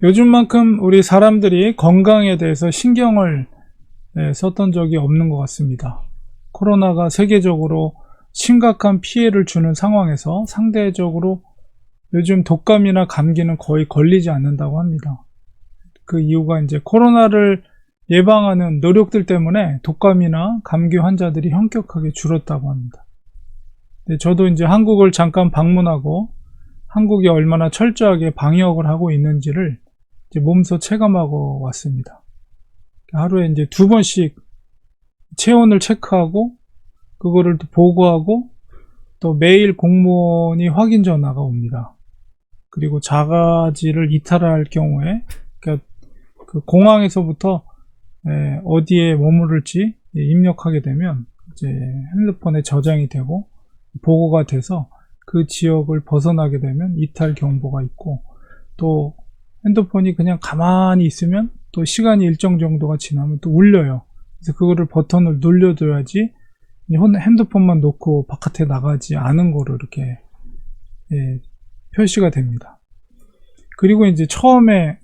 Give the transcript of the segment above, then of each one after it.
요즘만큼 우리 사람들이 건강에 대해서 신경을 썼던 적이 없는 것 같습니다. 코로나가 세계적으로 심각한 피해를 주는 상황에서 상대적으로 요즘 독감이나 감기는 거의 걸리지 않는다고 합니다. 그 이유가 이제 코로나를 예방하는 노력들 때문에 독감이나 감기 환자들이 현격하게 줄었다고 합니다. 저도 이제 한국을 잠깐 방문하고 한국이 얼마나 철저하게 방역을 하고 있는지를 이제 몸소 체감하고 왔습니다. 하루에 이제 2번씩 체온을 체크하고 그거를 또 보고하고 또 매일 공무원이 확인 전화가 옵니다. 그리고 자가지를 이탈할 경우에 그러니까 그 공항에서부터 어디에 머무를지 입력하게 되면 이제 핸드폰에 저장이 되고 보고가 돼서 그 지역을 벗어나게 되면 이탈 경보가 있고, 또 핸드폰이 그냥 가만히 있으면 또 시간이 일정 정도가 지나면 또 울려요. 그래서 그거를 버튼을 눌려줘야지 핸드폰만 놓고 바깥에 나가지 않은 거로 이렇게 표시가 됩니다. 그리고 이제 처음에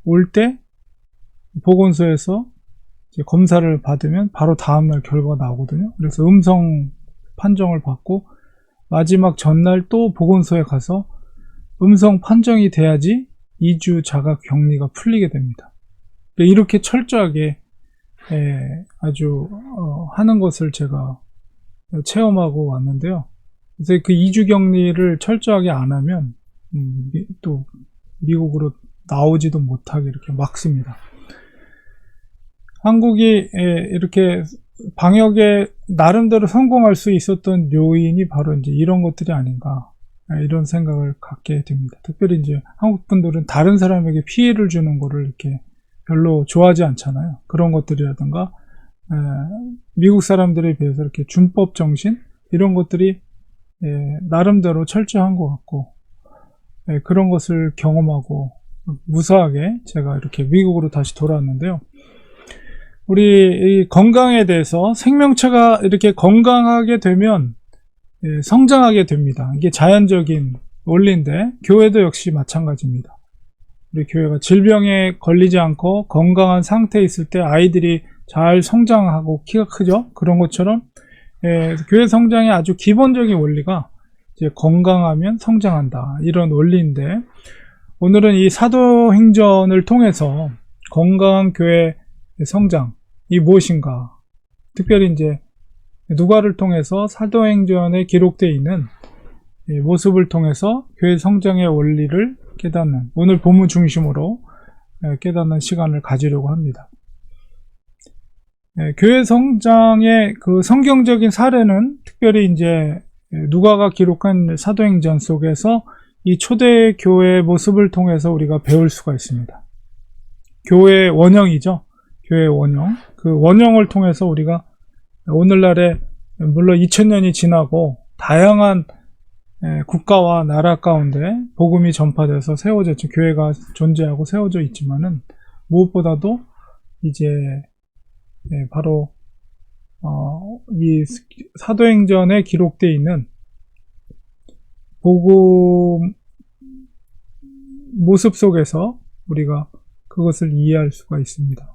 올 때 보건소에서 이제 검사를 받으면 바로 다음날 결과가 나오거든요. 그래서 음성 판정을 받고 마지막 전날 또 보건소에 가서 음성 판정이 돼야지 2주 자가 격리가 풀리게 됩니다. 이렇게 철저하게 아주 하는 것을 제가 체험하고 왔는데요. 그래서 그 2주 격리를 철저하게 안 하면 또 미국으로 나오지도 못하게 이렇게 막습니다. 한국이 이렇게 방역에 나름대로 성공할 수 있었던 요인이 바로 이제 이런 것들이 아닌가, 이런 생각을 갖게 됩니다. 특별히 이제 한국 분들은 다른 사람에게 피해를 주는 거를 이렇게 별로 좋아하지 않잖아요. 그런 것들이라든가 미국 사람들에 비해서 이렇게 준법 정신 이런 것들이 나름대로 철저한 것 같고, 그런 것을 경험하고 무사하게 제가 이렇게 미국으로 다시 돌아왔는데요. 우리 이 건강에 대해서 생명체가 이렇게 건강하게 되면 성장하게 됩니다. 이게 자연적인 원리인데 교회도 역시 마찬가지입니다. 우리 교회가 질병에 걸리지 않고 건강한 상태에 있을 때 아이들이 잘 성장하고 키가 크죠. 그런 것처럼 교회 성장의 아주 기본적인 원리가 이제 건강하면 성장한다, 이런 원리인데, 오늘은 이 사도행전을 통해서 건강한 교회 성장이 무엇인가, 특별히 이제 누가를 통해서 사도행전에 기록되어 있는 모습을 통해서 교회 성장의 원리를 깨닫는, 오늘 본문 중심으로 깨닫는 시간을 가지려고 합니다. 교회 성장의 그 성경적인 사례는 특별히 이제 누가가 기록한 사도행전 속에서 이 초대 교회의 모습을 통해서 우리가 배울 수가 있습니다. 교회의 원형이죠. 교회의 원형. 그 원형을 통해서 우리가 오늘날에 물론 2000년이 지나고 다양한 국가와 나라 가운데 복음이 전파돼서 세워졌죠. 교회가 존재하고 세워져 있지만은 무엇보다도 이제 바로 이 사도행전에 기록되어 있는 복음 모습 속에서 우리가 그것을 이해할 수가 있습니다.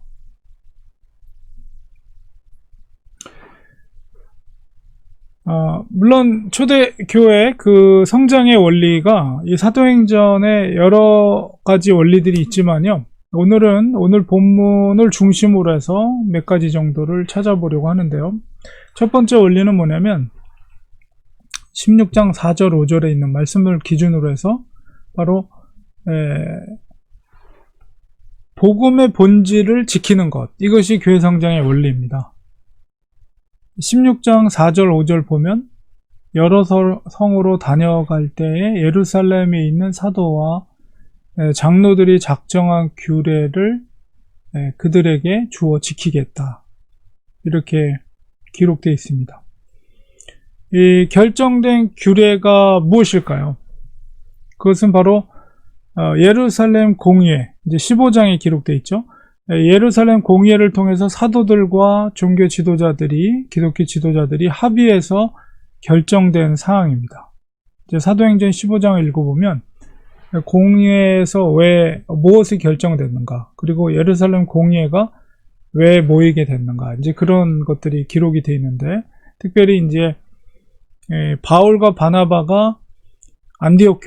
물론 초대교회 그 성장의 원리가 이 사도행전에 여러 가지 원리들이 있지만요, 오늘 본문을 중심으로 해서 몇 가지 정도를 찾아보려고 하는데요. 첫 번째 원리는 뭐냐면 16장 4절 5절에 있는 말씀을 기준으로 해서 바로 복음의 본질을 지키는 것, 이것이 교회 성장의 원리입니다. 16장 4절 5절 보면 여러 성으로 다녀갈 때에 예루살렘에 있는 사도와 장로들이 작정한 규례를 그들에게 주어 지키겠다, 이렇게 기록되어 있습니다. 이 결정된 규례가 무엇일까요? 그것은 바로 예루살렘 공의회, 이제 15장에 기록되어 있죠. 예루살렘 공의회를 통해서 사도들과 종교 지도자들이, 기독교 지도자들이 합의해서 결정된 사항입니다. 이제 사도행전 15장을 읽어보면 공회에서 왜 무엇이 결정됐는가, 그리고 예루살렘 공회가 왜 모이게 됐는가, 이제 그런 것들이 기록이 되어 있는데, 특별히 이제 바울과 바나바가 안디옥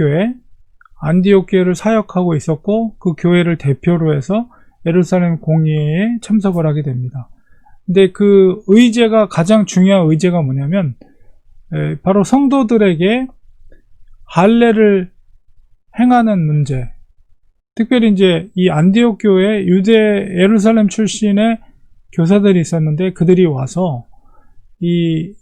교회를 사역하고 있었고, 그 교회를 대표로 해서 예루살렘 공회에 참석을 하게 됩니다. 근데 그 의제가, 가장 중요한 의제가 뭐냐면 바로 성도들에게 할례를 행하는 문제. 특별히 이제 이 안디옥 교회, 예루살렘 출신의 교사들이 있었는데, 그들이 와서 이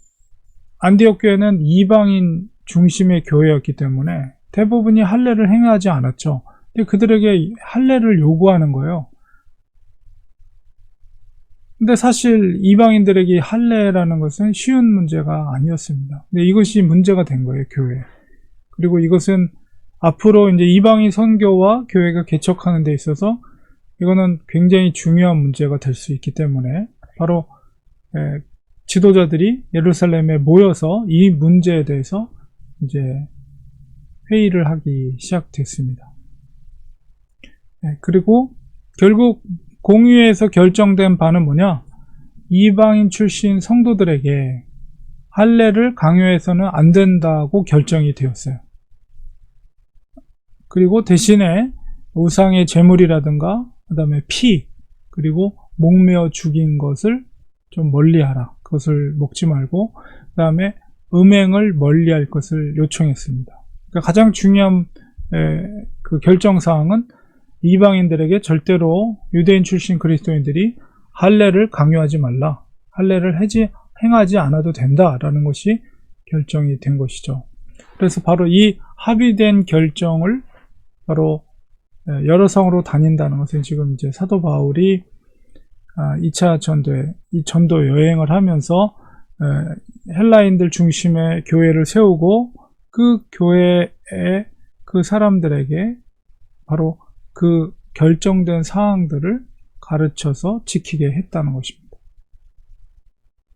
안디옥 교회는 이방인 중심의 교회였기 때문에 대부분이 할례를 행하지 않았죠. 근데 그들에게 할례를 요구하는 거예요. 근데 사실 이방인들에게 할례라는 것은 쉬운 문제가 아니었습니다. 근데 이것이 문제가 된 거예요, 교회에. 그리고 이것은 앞으로 이제 이방인 선교와 교회가 개척하는 데 있어서 이거는 굉장히 중요한 문제가 될 수 있기 때문에 바로 지도자들이 예루살렘에 모여서 이 문제에 대해서 이제 회의를 하기 시작됐습니다. 그리고 결국 공의회에서 결정된 바는 뭐냐? 이방인 출신 성도들에게 할례를 강요해서는 안 된다고 결정이 되었어요. 그리고 대신에 우상의 제물이라든가 그 다음에 피, 그리고 목매어 죽인 것을 좀 멀리하라. 그것을 먹지 말고 그 다음에 음행을 멀리할 것을 요청했습니다. 그러니까 가장 중요한 그 결정사항은 이방인들에게 절대로 유대인 출신 그리스도인들이 할례를 강요하지 말라, 할례를 행하지 않아도 된다라는 것이 결정이 된 것이죠. 그래서 바로 이 합의된 결정을 바로 여러 성으로 다닌다는 것은 지금 이제 사도 바울이 2차 전도 여행을 하면서 헬라인들 중심의 교회를 세우고 그 교회의 그 사람들에게 바로 그 결정된 사항들을 가르쳐서 지키게 했다는 것입니다.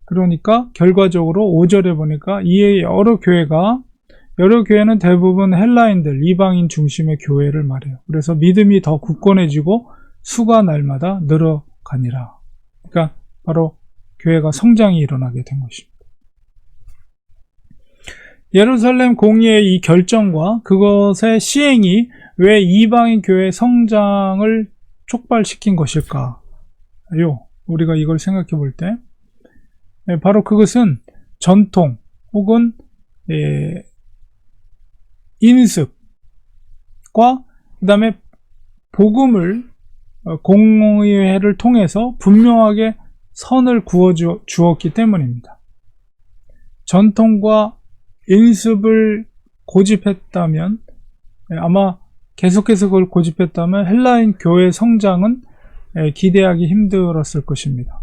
그러니까 결과적으로 5절에 보니까 이 여러 교회는 대부분 헬라인들, 이방인 중심의 교회를 말해요. 그래서 믿음이 더 굳건해지고 수가 날마다 늘어가니라. 그러니까 바로 교회가 성장이 일어나게 된 것입니다. 예루살렘 공의의 이 결정과 그것의 시행이 왜 이방인 교회의 성장을 촉발시킨 것일까요? 우리가 이걸 생각해 볼 때 바로 그것은 전통 혹은 인습과 그 다음에 복음을 공의회를 통해서 분명하게 선을 그어 주었기 때문입니다. 전통과 인습을 고집했다면, 아마 계속해서 그걸 고집했다면 헬라인 교회 성장은 기대하기 힘들었을 것입니다.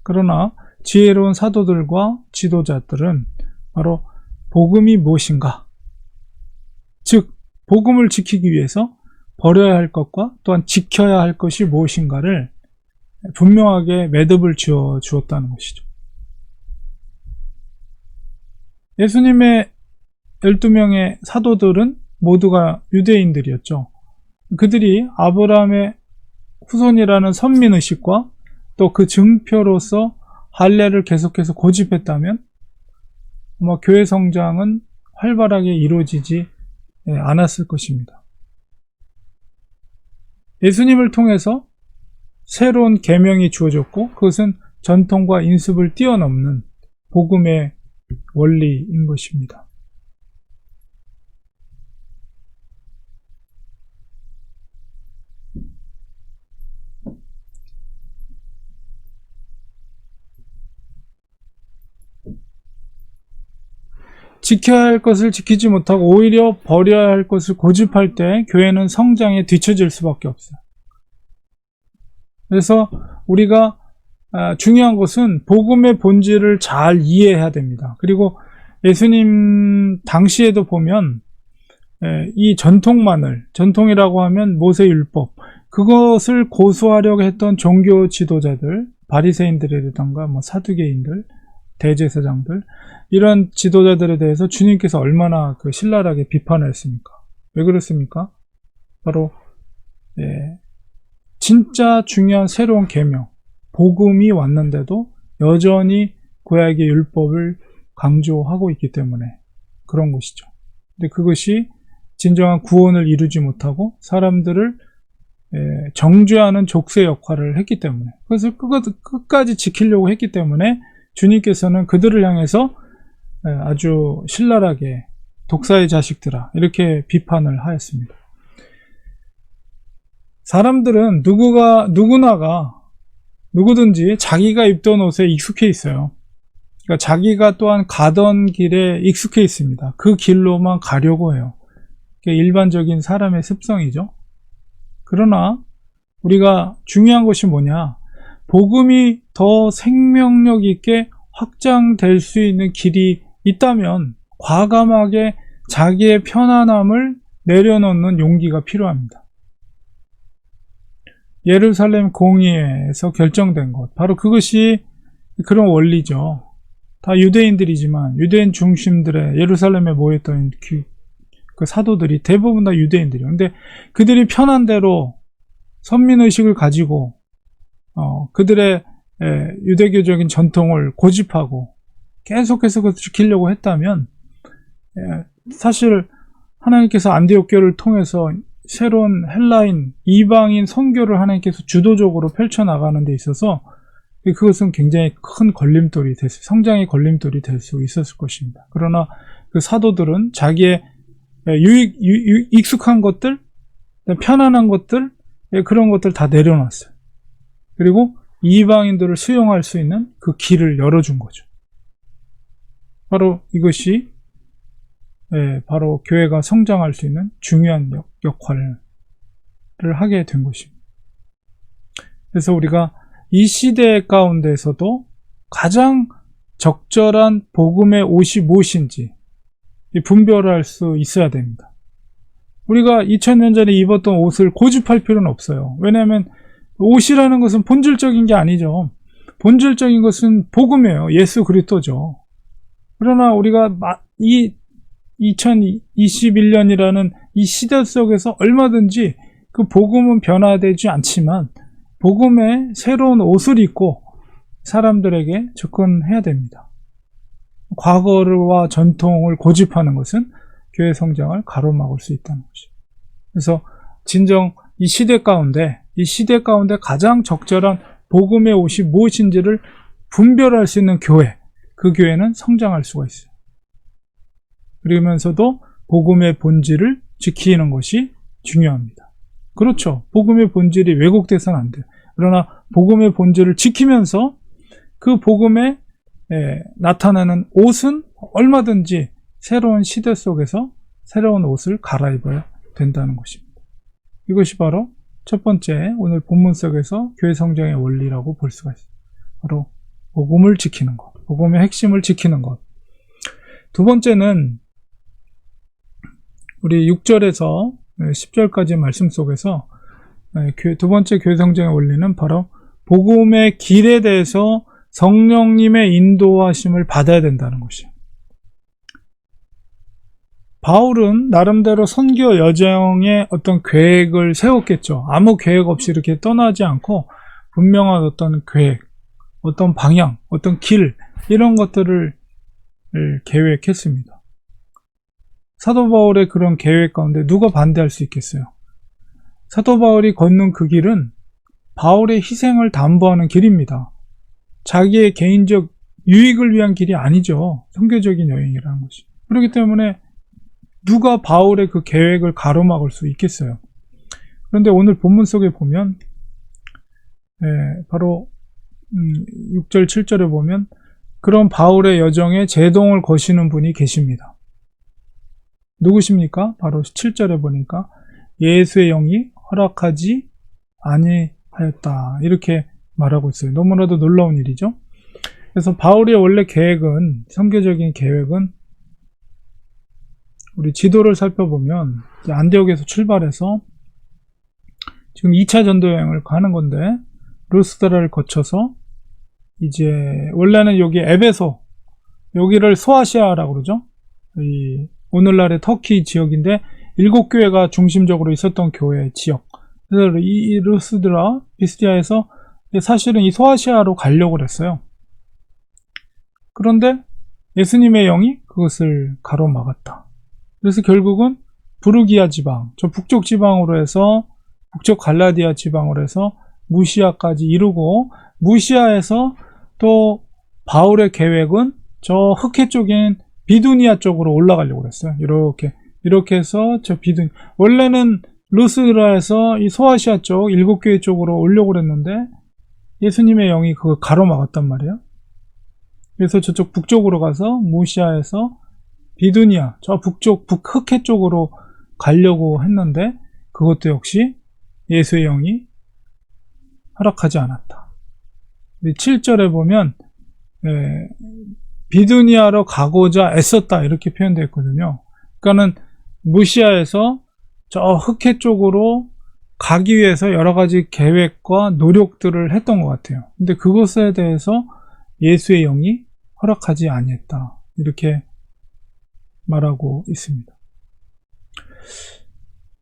그러나 지혜로운 사도들과 지도자들은 바로 복음이 무엇인가, 즉 복음을 지키기 위해서 버려야 할 것과 또한 지켜야 할 것이 무엇인가를 분명하게 매듭을 지어 주었다는 것이죠. 예수님의 12명의 사도들은 모두가 유대인들이었죠. 그들이 아브라함의 후손이라는 선민의식과 또 그 증표로서 할례를 계속해서 고집했다면 아마 교회 성장은 활발하게 이루어지지 않았을 것입니다. 예수님을 통해서 새로운 계명이 주어졌고, 그것은 전통과 인습을 뛰어넘는 복음의 원리인 것입니다. 지켜야 할 것을 지키지 못하고 오히려 버려야 할 것을 고집할 때 교회는 성장에 뒤처질 수밖에 없어요. 그래서 우리가 중요한 것은 복음의 본질을 잘 이해해야 됩니다. 그리고 예수님 당시에도 보면 이 전통이라고 하면 모세율법, 그것을 고수하려고 했던 종교 지도자들, 바리새인들이라든가 사두개인들, 대제사장들, 이런 지도자들에 대해서 주님께서 얼마나 신랄하게 비판을 했습니까? 왜 그렇습니까? 바로 진짜 중요한 새로운 계명, 복음이 왔는데도 여전히 구약의 율법을 강조하고 있기 때문에 그런 것이죠. 근데 그것이 진정한 구원을 이루지 못하고 사람들을 정죄하는 족쇄 역할을 했기 때문에, 그것을 끝까지 지키려고 했기 때문에 주님께서는 그들을 향해서 아주 신랄하게 독사의 자식들아 이렇게 비판을 하였습니다. 사람들은 누구든지 자기가 입던 옷에 익숙해 있어요. 그러니까 자기가 또한 가던 길에 익숙해 있습니다. 그 길로만 가려고 해요. 그게 일반적인 사람의 습성이죠. 그러나 우리가 중요한 것이 뭐냐? 복음이 더 생명력 있게 확장될 수 있는 길이 있다면 과감하게 자기의 편안함을 내려놓는 용기가 필요합니다. 예루살렘 공의회에서 결정된 것, 바로 그것이 그런 원리죠. 다 유대인들이지만 유대인 중심들의 예루살렘에 모였던 그 사도들이 대부분 다 유대인들이에요. 근데 그들이 편한 대로 선민의식을 가지고 그들의 유대교적인 전통을 고집하고 계속해서 그것을 지키려고 했다면 사실 하나님께서 안디옥교를 통해서 새로운 헬라인, 이방인 선교를 하나님께서 주도적으로 펼쳐나가는 데 있어서 그것은 굉장히 큰 걸림돌이 성장의 걸림돌이 될 수 있었을 것입니다. 그러나 그 사도들은 자기의 익숙한 것들, 편안한 것들, 그런 것들 다 내려놨어요. 그리고 이방인들을 수용할 수 있는 그 길을 열어준 거죠. 바로 이것이 바로 교회가 성장할 수 있는 중요한 역할을 하게 된 것입니다. 그래서 우리가 이 시대 가운데서도 가장 적절한 복음의 옷이 무엇인지 분별할 수 있어야 됩니다. 우리가 2000년 전에 입었던 옷을 고집할 필요는 없어요. 왜냐하면 옷이라는 것은 본질적인 게 아니죠. 본질적인 것은 복음이에요. 예수 그리스도죠. 그러나 우리가 이 2021년이라는 이 시대 속에서 얼마든지 그 복음은 변화되지 않지만 복음의 새로운 옷을 입고 사람들에게 접근해야 됩니다. 과거와 전통을 고집하는 것은 교회 성장을 가로막을 수 있다는 것이죠. 그래서 진정 이 시대 가운데 가장 적절한 복음의 옷이 무엇인지를 분별할 수 있는 교회, 그 교회는 성장할 수가 있어요. 그러면서도 복음의 본질을 지키는 것이 중요합니다. 그렇죠. 복음의 본질이 왜곡돼서는 안 돼요. 그러나 복음의 본질을 지키면서 그 복음에 나타나는 옷은 얼마든지 새로운 시대 속에서 새로운 옷을 갈아입어야 된다는 것입니다. 이것이 바로 첫 번째 오늘 본문 속에서 교회 성장의 원리라고 볼 수가 있습니다. 바로 복음을 지키는 것, 복음의 핵심을 지키는 것. 두 번째는 우리 6절에서 10절까지 말씀 속에서 두 번째 교회 성장의 원리는 바로 복음의 길에 대해서 성령님의 인도하심을 받아야 된다는 것이에요. 바울은 나름대로 선교 여정의 어떤 계획을 세웠겠죠. 아무 계획 없이 이렇게 떠나지 않고 분명한 어떤 계획, 어떤 방향, 어떤 길, 이런 것들을 계획했습니다. 사도 바울의 그런 계획 가운데 누가 반대할 수 있겠어요? 사도 바울이 걷는 그 길은 바울의 희생을 담보하는 길입니다. 자기의 개인적 유익을 위한 길이 아니죠. 선교적인 여행이라는 것이. 그렇기 때문에 누가 바울의 그 계획을 가로막을 수 있겠어요? 그런데 오늘 본문 속에 보면 바로 6절 7절에 보면 그런 바울의 여정에 제동을 거시는 분이 계십니다. 누구십니까? 바로 7절에 보니까 예수의 영이 허락하지 아니하였다, 이렇게 말하고 있어요. 너무나도 놀라운 일이죠. 그래서 바울의 원래 계획은, 선교적인 계획은 우리 지도를 살펴보면 안디옥에서 출발해서 지금 2차 전도 여행을 가는 건데, 루스드라를 거쳐서 이제 원래는 여기 에베소, 여기를 소아시아라고 그러죠. 오늘날의 터키 지역인데 7교회가 중심적으로 있었던 교회 지역. 그래서 이 루스드라, 비스디아에서 사실은 이 소아시아로 가려고 그랬어요. 그런데 예수님의 영이 그것을 가로막았다. 그래서 결국은 부르기아 지방, 저 북쪽 지방으로 해서 북쪽 갈라디아 지방으로 해서 무시아까지 이루고, 무시아에서 또 바울의 계획은 저 흑해 쪽인 비두니아 쪽으로 올라가려고 했어요. 이렇게 해서 저 원래는 루스드라에서 이 소아시아 쪽 7교회 쪽으로 오려고 그랬는데 예수님의 영이 그걸 가로막았단 말이에요. 그래서 저쪽 북쪽으로 가서 무시아에서 비두니아, 저 북쪽 북흑해 쪽으로 가려고 했는데 그것도 역시 예수의 영이 허락하지 않았다. 7절에 보면 비두니아로 가고자 애썼다 이렇게 표현되어 있거든요. 그러니까는 무시아에서 저 흑해 쪽으로 가기 위해서 여러 가지 계획과 노력들을 했던 것 같아요. 근데 그것에 대해서 예수의 영이 허락하지 아니했다 이렇게 말하고 있습니다.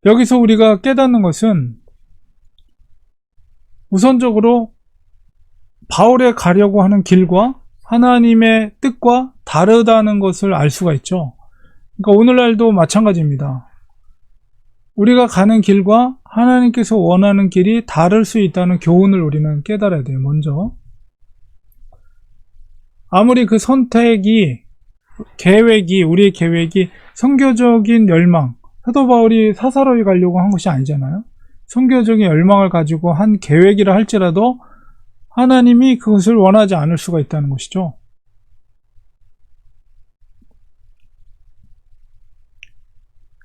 여기서 우리가 깨닫는 것은 우선적으로 바울의 가려고 하는 길과 하나님의 뜻과 다르다는 것을 알 수가 있죠. 그러니까 오늘날도 마찬가지입니다. 우리가 가는 길과 하나님께서 원하는 길이 다를 수 있다는 교훈을 우리는 깨달아야 돼요. 먼저 아무리 그 선택이 우리의 계획이 선교적인 열망, 사도 바울이 사사로이 가려고 한 것이 아니잖아요. 선교적인 열망을 가지고 한 계획이라 할지라도 하나님이 그것을 원하지 않을 수가 있다는 것이죠.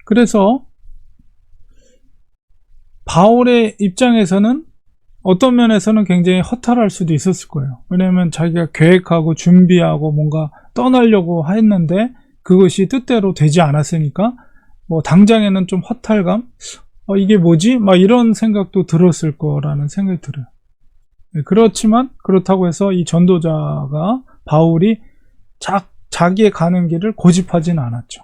그래서 바울의 입장에서는 어떤 면에서는 굉장히 허탈할 수도 있었을 거예요. 왜냐하면 자기가 계획하고 준비하고 뭔가 떠나려고 했는데 그것이 뜻대로 되지 않았으니까 당장에는 좀 허탈감? 이게 뭐지? 이런 생각도 들었을 거라는 생각이 들어요. 그렇지만 그렇다고 해서 이 전도자가 바울이 자기의 가는 길을 고집하지는 않았죠.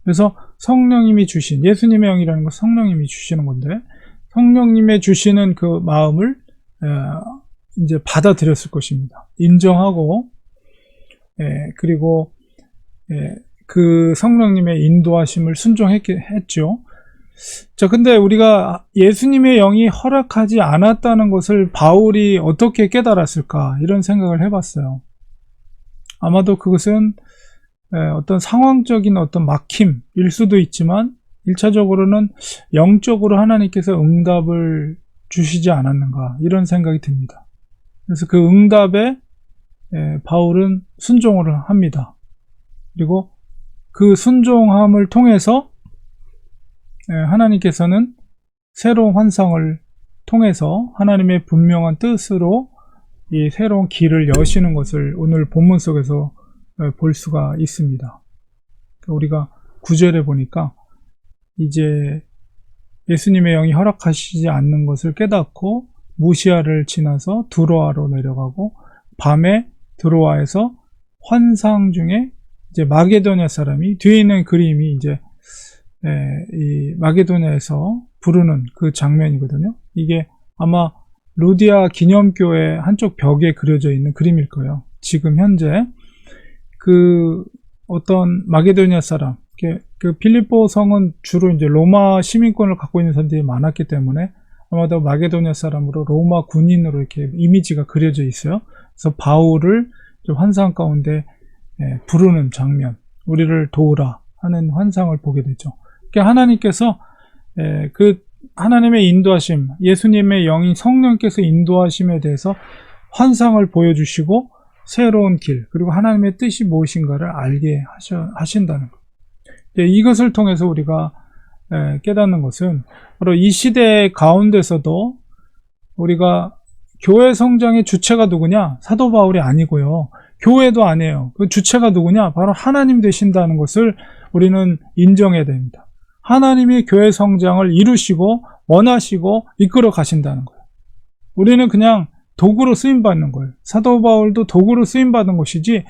그래서 성령님이 주신, 예수님의 영이라는 건 성령님이 주시는 건데 성령님의 주시는 그 마음을 이제 받아들였을 것입니다. 인정하고 그리고 그 성령님의 인도하심을 순종했죠. 자, 근데 우리가 예수님의 영이 허락하지 않았다는 것을 바울이 어떻게 깨달았을까 이런 생각을 해봤어요. 아마도 그것은 어떤 상황적인 어떤 막힘일 수도 있지만 1차적으로는 영적으로 하나님께서 응답을 주시지 않았는가 이런 생각이 듭니다. 그래서 그 응답에 바울은 순종을 합니다. 그리고 그 순종함을 통해서 하나님께서는 새로운 환상을 통해서 하나님의 분명한 뜻으로 이 새로운 길을 여시는 것을 오늘 본문 속에서 볼 수가 있습니다. 우리가 9절에 보니까 이제 예수님의 영이 허락하시지 않는 것을 깨닫고 무시아를 지나서 드로아로 내려가고 밤에 드로아에서 환상 중에 이제 마게도냐 사람이 뒤에 있는 그림이 이제 이 마게도냐에서 부르는 그 장면이거든요. 이게 아마 루디아 기념교회 한쪽 벽에 그려져 있는 그림일 거예요. 지금 현재 그 어떤 마게도냐 사람, 그 필리포 성은 주로 이제 로마 시민권을 갖고 있는 사람들이 많았기 때문에 아마도 마게도냐 사람으로 로마 군인으로 이렇게 이미지가 그려져 있어요. 그래서 바울을 환상 가운데 부르는 장면, 우리를 도우라 하는 환상을 보게 되죠. 그러니까 하나님께서 그 하나님의 인도하심, 예수님의 영인 성령께서 인도하심에 대해서 환상을 보여주시고 새로운 길, 그리고 하나님의 뜻이 무엇인가를 알게 하신다는 것. 이것을 통해서 우리가 깨닫는 것은 바로 이 시대 가운데서도 우리가 교회 성장의 주체가 누구냐? 사도 바울이 아니고요. 교회도 아니에요. 그 주체가 누구냐? 바로 하나님 되신다는 것을 우리는 인정해야 됩니다. 하나님이 교회 성장을 이루시고 원하시고 이끌어 가신다는 거예요. 우리는 그냥 도구로 쓰임받는 거예요. 사도 바울도 도구로 쓰임받은 것이지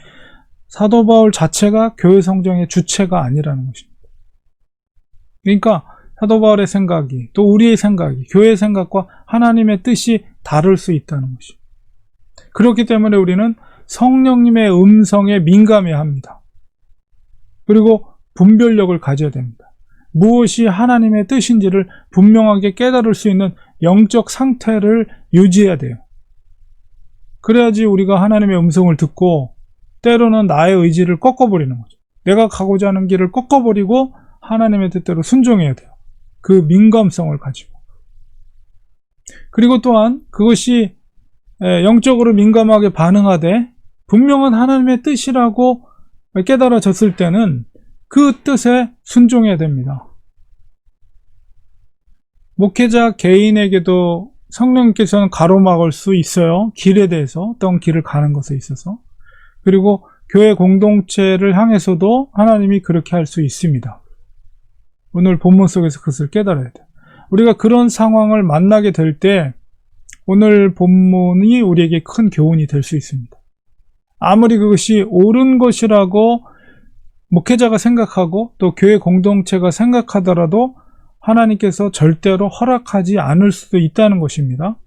사도 바울 자체가 교회 성장의 주체가 아니라는 것입니다. 그러니까 사도 바울의 생각이, 또 우리의 생각이, 교회의 생각과 하나님의 뜻이 다를 수 있다는 것이죠. 그렇기 때문에 우리는 성령님의 음성에 민감해야 합니다. 그리고 분별력을 가져야 됩니다. 무엇이 하나님의 뜻인지를 분명하게 깨달을 수 있는 영적 상태를 유지해야 돼요. 그래야지 우리가 하나님의 음성을 듣고 때로는 나의 의지를 꺾어버리는 거죠. 내가 가고자 하는 길을 꺾어버리고 하나님의 뜻대로 순종해야 돼요. 그 민감성을 가지고. 그리고 또한 그것이 영적으로 민감하게 반응하되 분명한 하나님의 뜻이라고 깨달아졌을 때는 그 뜻에 순종해야 됩니다. 목회자 개인에게도 성령님께서는 가로막을 수 있어요. 길에 대해서, 어떤 길을 가는 것에 있어서. 그리고 교회 공동체를 향해서도 하나님이 그렇게 할 수 있습니다. 오늘 본문 속에서 그것을 깨달아야 돼요. 우리가 그런 상황을 만나게 될 때 오늘 본문이 우리에게 큰 교훈이 될 수 있습니다. 아무리 그것이 옳은 것이라고 목회자가 생각하고 또 교회 공동체가 생각하더라도 하나님께서 절대로 허락하지 않을 수도 있다는 것입니다.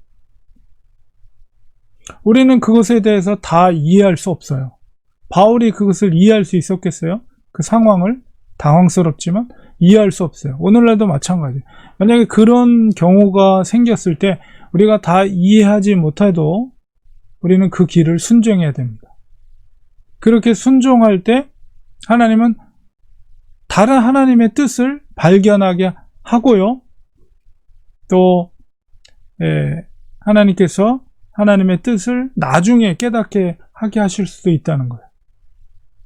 우리는 그것에 대해서 다 이해할 수 없어요. 바울이 그것을 이해할 수 있었겠어요? 그 상황을 당황스럽지만 이해할 수 없어요. 오늘날도 마찬가지. 만약에 그런 경우가 생겼을 때 우리가 다 이해하지 못해도 우리는 그 길을 순종해야 됩니다. 그렇게 순종할 때 하나님은 다른 하나님의 뜻을 발견하게 하고요. 또 하나님께서 하나님의 뜻을 나중에 깨닫게 하게 하실 수도 있다는 거예요.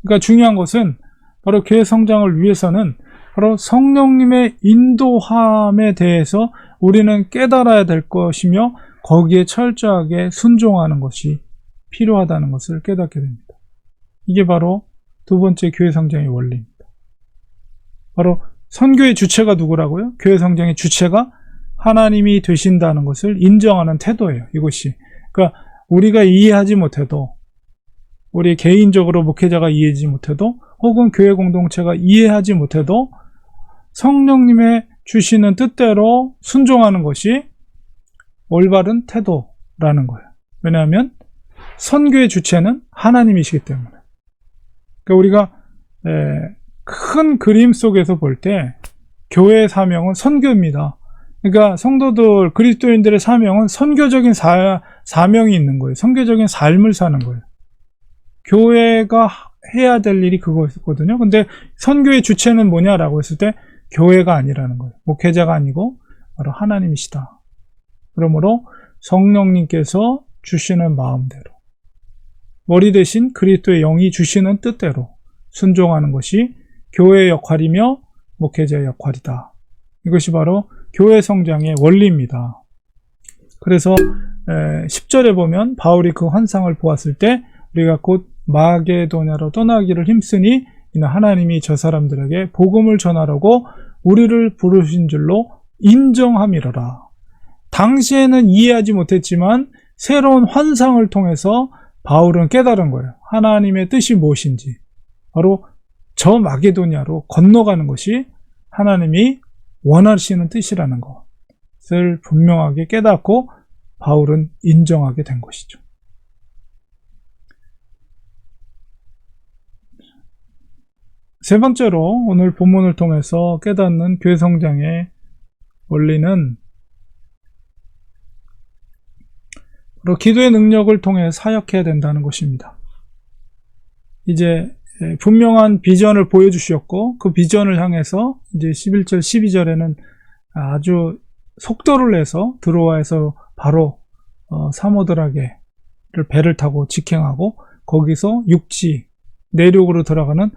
그러니까 중요한 것은 바로 교회 성장을 위해서는 바로 성령님의 인도함에 대해서 우리는 깨달아야 될 것이며 거기에 철저하게 순종하는 것이 필요하다는 것을 깨닫게 됩니다. 이게 바로 두 번째 교회 성장의 원리입니다. 바로 선교의 주체가 누구라고요? 교회 성장의 주체가 하나님이 되신다는 것을 인정하는 태도예요. 이것이. 그러니까 우리가 이해하지 못해도, 우리 개인적으로 목회자가 이해하지 못해도, 혹은 교회 공동체가 이해하지 못해도 성령님의 주시는 뜻대로 순종하는 것이 올바른 태도라는 거예요. 왜냐하면 선교의 주체는 하나님이시기 때문에. 그러니까 우리가 큰 그림 속에서 볼 때 교회의 사명은 선교입니다. 그러니까 성도들, 그리스도인들의 사명은 선교적인 사명이 있는 거예요. 선교적인 삶을 사는 거예요. 교회가 해야 될 일이 그거거든요. 근데 선교의 주체는 뭐냐라고 했을 때 교회가 아니라는 거예요. 목회자가 아니고 바로 하나님이시다. 그러므로 성령님께서 주시는 마음대로, 머리 대신 그리스도의 영이 주시는 뜻대로 순종하는 것이 교회의 역할이며 목회자의 역할이다. 이것이 바로 교회 성장의 원리입니다. 그래서 10절에 보면 바울이 그 환상을 보았을 때 우리가 곧 마게도냐로 떠나기를 힘쓰니 이는 하나님이 저 사람들에게 복음을 전하려고 우리를 부르신 줄로 인정함이로라. 당시에는 이해하지 못했지만 새로운 환상을 통해서 바울은 깨달은 거예요. 하나님의 뜻이 무엇인지. 바로 저 마게도냐로 건너가는 것이 하나님이 원하시는 뜻이라는 것을 분명하게 깨닫고 바울은 인정하게 된 것이죠. 세 번째로 오늘 본문을 통해서 깨닫는 교회 성장의 원리는 바로 기도의 능력을 통해 사역해야 된다는 것입니다. 이제 분명한 비전을 보여주셨고 그 비전을 향해서 이제 11절, 12절에는 아주 속도를 내서 드로아에서 바로 사모드라게 배를 타고 직행하고 거기서 육지 내륙으로 들어가는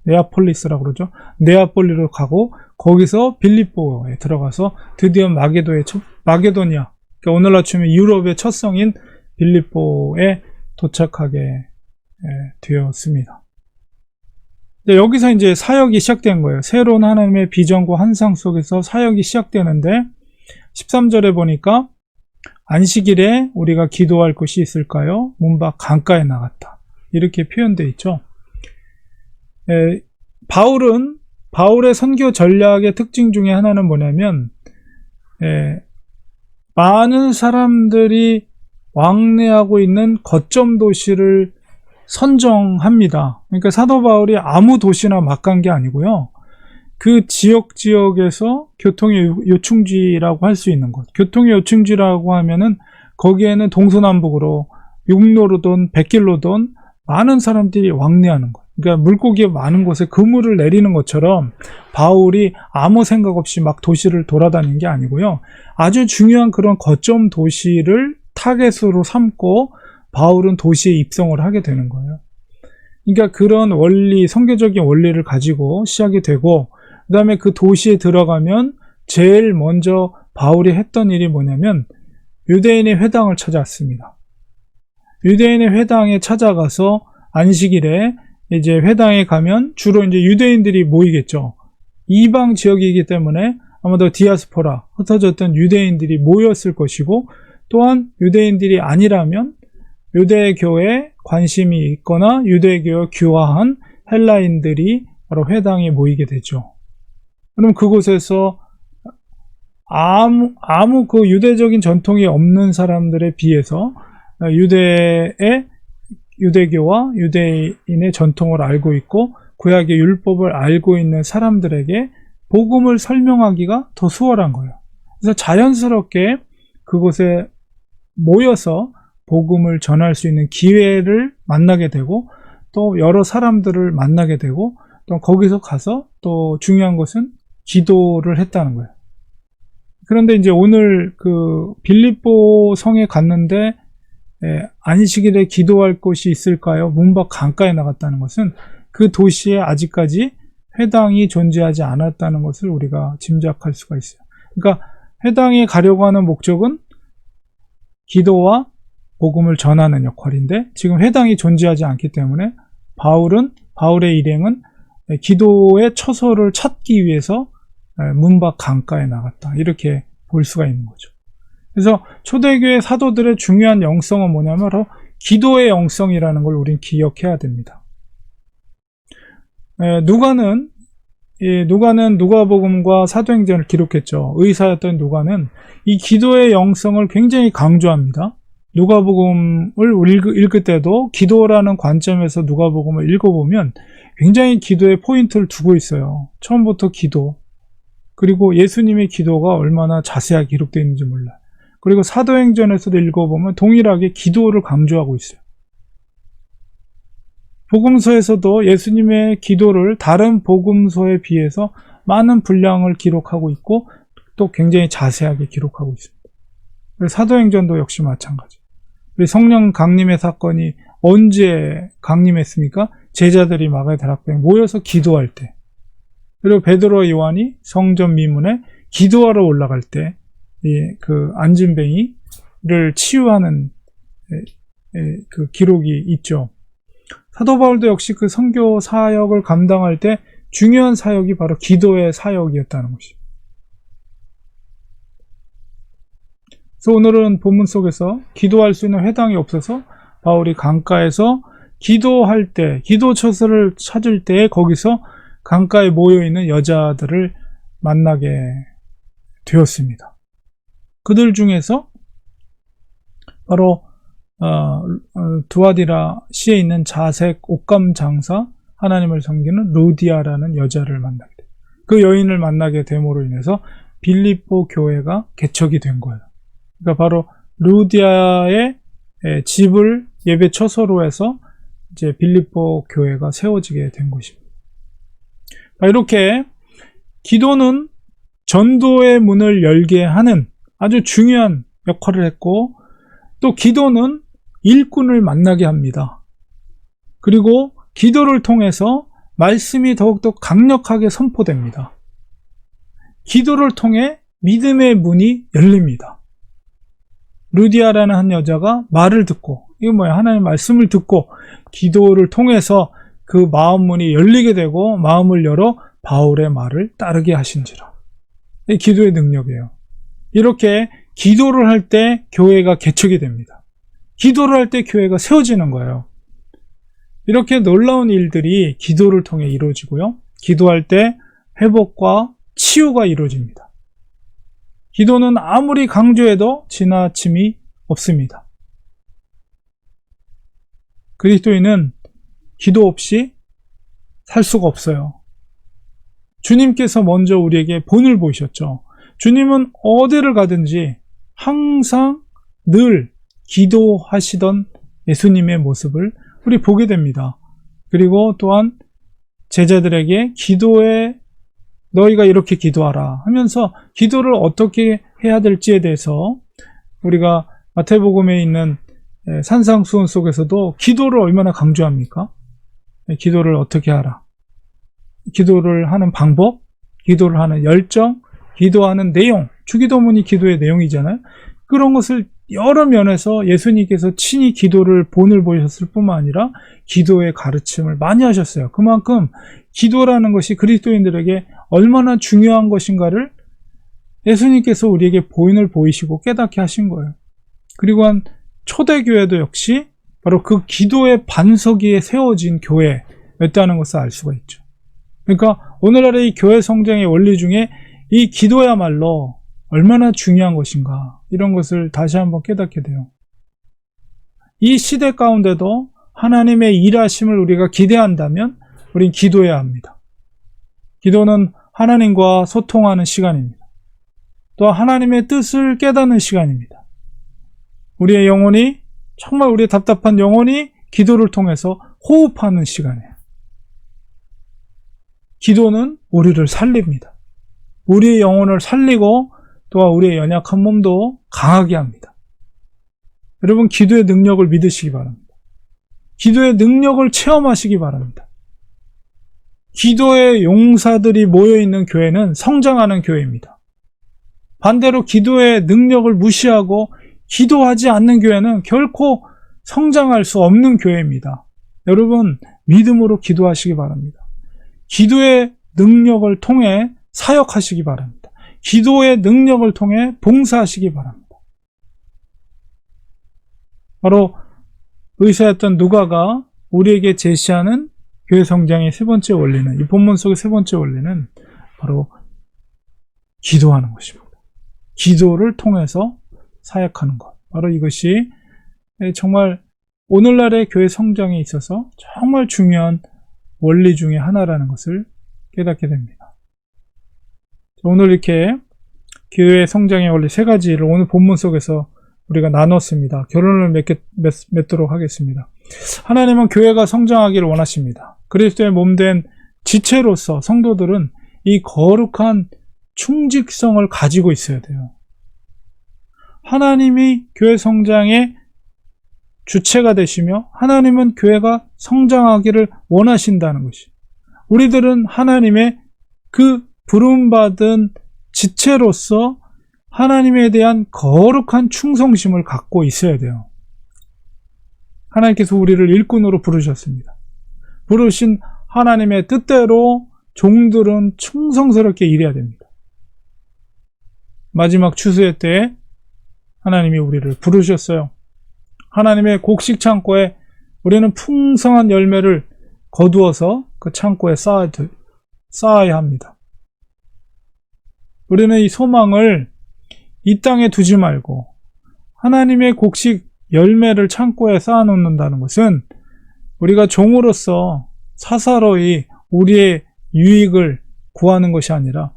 네아폴리스라고 그러죠. 네아폴리로 가고 거기서 빌립보에 들어가서 드디어 마게도니아, 그러니까 오늘날 치면 유럽의 첫 성인 빌립보에 도착하게 되었습니다. 여기서 이제 사역이 시작된 거예요. 새로운 하나님의 비전과 환상 속에서 사역이 시작되는데 13절에 보니까 안식일에 우리가 기도할 곳이 있을까요? 문 밖 강가에 나갔다. 이렇게 표현되어 있죠. 바울의 선교 전략의 특징 중에 하나는 뭐냐면, 많은 사람들이 왕래하고 있는 거점 도시를 선정합니다. 그러니까 사도 바울이 아무 도시나 막 간 게 아니고요. 그 지역에서 교통의 요충지라고 할 수 있는 곳. 교통의 요충지라고 하면은 거기에는 동서남북으로 육로로든 백길로든 많은 사람들이 왕래하는 것. 그러니까 물고기 많은 곳에 그물을 내리는 것처럼 바울이 아무 생각 없이 막 도시를 돌아다니는 게 아니고요. 아주 중요한 그런 거점 도시를 타겟으로 삼고 바울은 도시에 입성을 하게 되는 거예요. 그러니까 그런 원리, 선교적인 원리를 가지고 시작이 되고, 그 다음에 그 도시에 들어가면 제일 먼저 바울이 했던 일이 뭐냐면 유대인의 회당을 찾아왔습니다. 유대인의 회당에 찾아가서 안식일에 이제 회당에 가면 주로 이제 유대인들이 모이겠죠. 이방 지역이기 때문에 아마도 디아스포라, 흩어졌던 유대인들이 모였을 것이고, 또한 유대인들이 아니라면 유대교에 관심이 있거나 유대교에 귀화한 헬라인들이 바로 회당에 모이게 되죠. 그럼 그곳에서 아무 그 유대적인 전통이 없는 사람들에 비해서 유대교와 유대인의 전통을 알고 있고 구약의 율법을 알고 있는 사람들에게 복음을 설명하기가 더 수월한 거예요. 그래서 자연스럽게 그곳에 모여서 복음을 전할 수 있는 기회를 만나게 되고, 또 여러 사람들을 만나게 되고, 또 거기서 가서 또 중요한 것은 기도를 했다는 거예요. 그런데 이제 오늘 그 빌립보 성에 갔는데 안식일에 기도할 곳이 있을까요? 문 밖 강가에 나갔다는 것은 그 도시에 아직까지 회당이 존재하지 않았다는 것을 우리가 짐작할 수가 있어요. 그러니까 회당에 가려고 하는 목적은 기도와 복음을 전하는 역할인데, 지금 회당이 존재하지 않기 때문에 바울의 일행은 기도의 처소를 찾기 위해서 문 밖 강가에 나갔다, 이렇게 볼 수가 있는 거죠. 그래서 초대교회 사도들의 중요한 영성은 뭐냐면 바로 기도의 영성이라는 걸 우린 기억해야 됩니다. 누가는 누가복음과 사도행전을 기록했죠. 의사였던 누가는 이 기도의 영성을 굉장히 강조합니다. 누가복음을 읽을 때도 기도라는 관점에서 누가복음을 읽어보면 굉장히 기도에 포인트를 두고 있어요. 처음부터 기도, 그리고 예수님의 기도가 얼마나 자세하게 기록되어 있는지 몰라요. 그리고 사도행전에서도 읽어보면 동일하게 기도를 강조하고 있어요. 복음서에서도 예수님의 기도를 다른 복음서에 비해서 많은 분량을 기록하고 있고 또 굉장히 자세하게 기록하고 있습니다. 그리고 사도행전도 역시 마찬가지. 성령 강림의 사건이 언제 강림했습니까? 제자들이 마가의 다락방에 모여서 기도할 때, 그리고 베드로와 요한이 성전 미문에 기도하러 올라갈 때 그 안진뱅이를 치유하는 그 기록이 있죠. 사도 바울도 역시 그 선교 사역을 감당할 때 중요한 사역이 바로 기도의 사역이었다는 것입니다. 그래서 오늘은 본문 속에서 기도할 수 있는 회당이 없어서 바울이 강가에서 기도할 때, 기도 처소를 찾을 때 거기서 강가에 모여있는 여자들을 만나게 되었습니다. 그들 중에서 바로 두아디라 시에 있는 자색 옷감 장사, 하나님을 섬기는 루디아라는 여자를 만나게 돼요. 그 여인을 만나게 됨으로 인해서 빌립보 교회가 개척이 된 거예요. 그러니까 바로 루디아의 집을 예배 처소로 해서 이제 빌립보 교회가 세워지게 된 것입니다. 이렇게 기도는 전도의 문을 열게 하는 아주 중요한 역할을 했고, 또 기도는 일꾼을 만나게 합니다. 그리고 기도를 통해서 말씀이 더욱더 강력하게 선포됩니다. 기도를 통해 믿음의 문이 열립니다. 루디아라는 한 여자가 말을 듣고, 이거 뭐야, 하나님의 말씀을 듣고 기도를 통해서 그 마음 문이 열리게 되고 마음을 열어 바울의 말을 따르게 하신지라. 이 기도의 능력이에요. 이렇게 기도를 할 때 교회가 개척이 됩니다. 기도를 할 때 교회가 세워지는 거예요. 이렇게 놀라운 일들이 기도를 통해 이루어지고요. 기도할 때 회복과 치유가 이루어집니다. 기도는 아무리 강조해도 지나침이 없습니다. 그리스도인은 기도 없이 살 수가 없어요. 주님께서 먼저 우리에게 본을 보이셨죠. 주님은 어디를 가든지 항상 늘 기도하시던 예수님의 모습을 우리 보게 됩니다. 그리고 또한 제자들에게 기도에 너희가 이렇게 기도하라 하면서 기도를 어떻게 해야 될지에 대해서 우리가 마태복음에 있는 산상수훈 속에서도 기도를 얼마나 강조합니까? 기도를 어떻게 하라. 기도를 하는 방법, 기도를 하는 열정, 기도하는 내용, 주기도문이 기도의 내용이잖아요. 그런 것을 여러 면에서 예수님께서 친히 기도를 본을 보셨을 뿐만 아니라 기도의 가르침을 많이 하셨어요. 그만큼 기도라는 것이 그리스도인들에게 얼마나 중요한 것인가를 예수님께서 우리에게 본을 보이시고 깨닫게 하신 거예요. 그리고 한 초대교회도 역시 바로 그 기도의 반석 위에 세워진 교회였다는 것을 알 수가 있죠. 그러니까 오늘날의 이 교회 성장의 원리 중에 이 기도야말로 얼마나 중요한 것인가, 이런 것을 다시 한번 깨닫게 돼요. 이 시대 가운데도 하나님의 일하심을 우리가 기대한다면 우린 기도해야 합니다. 기도는 하나님과 소통하는 시간입니다. 또 하나님의 뜻을 깨닫는 시간입니다. 우리의 영혼이, 정말 우리의 답답한 영혼이 기도를 통해서 호흡하는 시간이에요. 기도는 우리를 살립니다. 우리의 영혼을 살리고 또한 우리의 연약한 몸도 강하게 합니다. 여러분, 기도의 능력을 믿으시기 바랍니다. 기도의 능력을 체험하시기 바랍니다. 기도의 용사들이 모여있는 교회는 성장하는 교회입니다. 반대로 기도의 능력을 무시하고 기도하지 않는 교회는 결코 성장할 수 없는 교회입니다. 여러분, 믿음으로 기도하시기 바랍니다. 기도의 능력을 통해 사역하시기 바랍니다. 기도의 능력을 통해 봉사하시기 바랍니다. 바로 의사였던 누가가 우리에게 제시하는 교회 성장의 세 번째 원리는, 이 본문 속의 세 번째 원리는 바로 기도하는 것입니다. 기도를 통해서 사역하는 것. 바로 이것이 정말 오늘날의 교회 성장에 있어서 정말 중요한 원리 중에 하나라는 것을 깨닫게 됩니다. 오늘 이렇게 교회 성장의 원리 세 가지를 오늘 본문 속에서 우리가 나눴습니다. 결론을 맺도록 하겠습니다. 하나님은 교회가 성장하기를 원하십니다. 그리스도의 몸된 지체로서 성도들은 이 거룩한 충직성을 가지고 있어야 돼요. 하나님이 교회 성장의 주체가 되시며 하나님은 교회가 성장하기를 원하신다는 것이, 우리들은 하나님의 그 부름받은 지체로서 하나님에 대한 거룩한 충성심을 갖고 있어야 돼요. 하나님께서 우리를 일꾼으로 부르셨습니다. 부르신 하나님의 뜻대로 종들은 충성스럽게 일해야 됩니다. 마지막 추수의 때에 하나님이 우리를 부르셨어요. 하나님의 곡식 창고에 우리는 풍성한 열매를 거두어서 그 창고에 쌓아야 합니다. 우리는 이 소망을 이 땅에 두지 말고 하나님의 곡식 열매를 창고에 쌓아놓는다는 것은 우리가 종으로서 사사로이 우리의 유익을 구하는 것이 아니라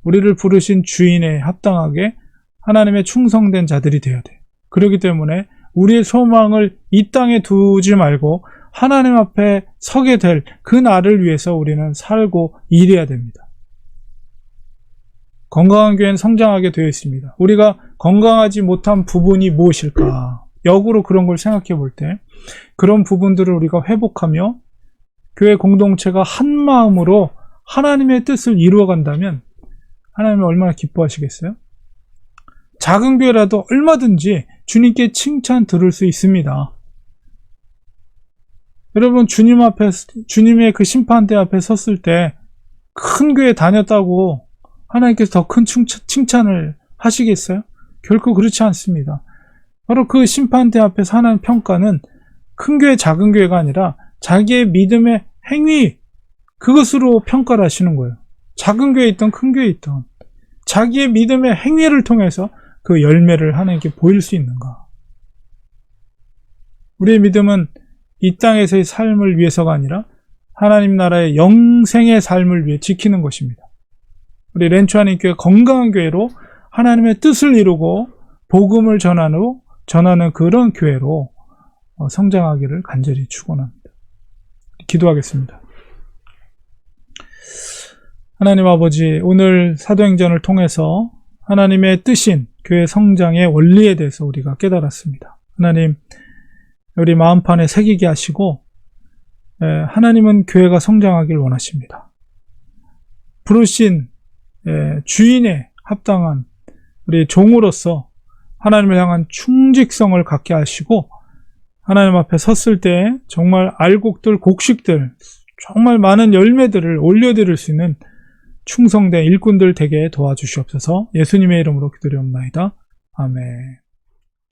우리를 부르신 주인에 합당하게 하나님의 충성된 자들이 되어야 돼요. 그렇기 때문에 우리의 소망을 이 땅에 두지 말고 하나님 앞에 서게 될 그 날을 위해서 우리는 살고 일해야 됩니다. 건강한 교회는 성장하게 되어 있습니다. 우리가 건강하지 못한 부분이 무엇일까? 역으로 그런 걸 생각해 볼 때 그런 부분들을 우리가 회복하며 교회 공동체가 한 마음으로 하나님의 뜻을 이루어간다면 하나님이 얼마나 기뻐하시겠어요? 작은 교회라도 얼마든지 주님께 칭찬 들을 수 있습니다. 여러분, 주님 앞에, 주님의 그 심판대 앞에 섰을 때 큰 교회 다녔다고 하나님께서 더 큰 칭찬을 하시겠어요? 결코 그렇지 않습니다. 바로 그 심판대 앞에서 하는 평가는 큰 교회, 작은 교회가 아니라 자기의 믿음의 행위, 그것으로 평가를 하시는 거예요. 작은 교회에 있던 큰 교회에 있던 자기의 믿음의 행위를 통해서 그 열매를 하나님께 보일 수 있는가? 우리의 믿음은 이 땅에서의 삶을 위해서가 아니라 하나님 나라의 영생의 삶을 위해 지키는 것입니다. 우리 렌추아님 교회 건강한 교회로 하나님의 뜻을 이루고 복음을 전하는 그런 교회로 성장하기를 간절히 축원합니다. 기도하겠습니다. 하나님 아버지, 오늘 사도행전을 통해서 하나님의 뜻인 교회 성장의 원리에 대해서 우리가 깨달았습니다. 하나님, 우리 마음판에 새기게 하시고 하나님은 교회가 성장하길 원하십니다. 부르신 주인에 합당한 우리 종으로서 하나님을 향한 충직성을 갖게 하시고 하나님 앞에 섰을 때 정말 알곡들, 곡식들, 정말 많은 열매들을 올려드릴 수 있는 충성된 일꾼들 되게 도와주시옵소서. 예수님의 이름으로 기도드리옵나이다. 아멘.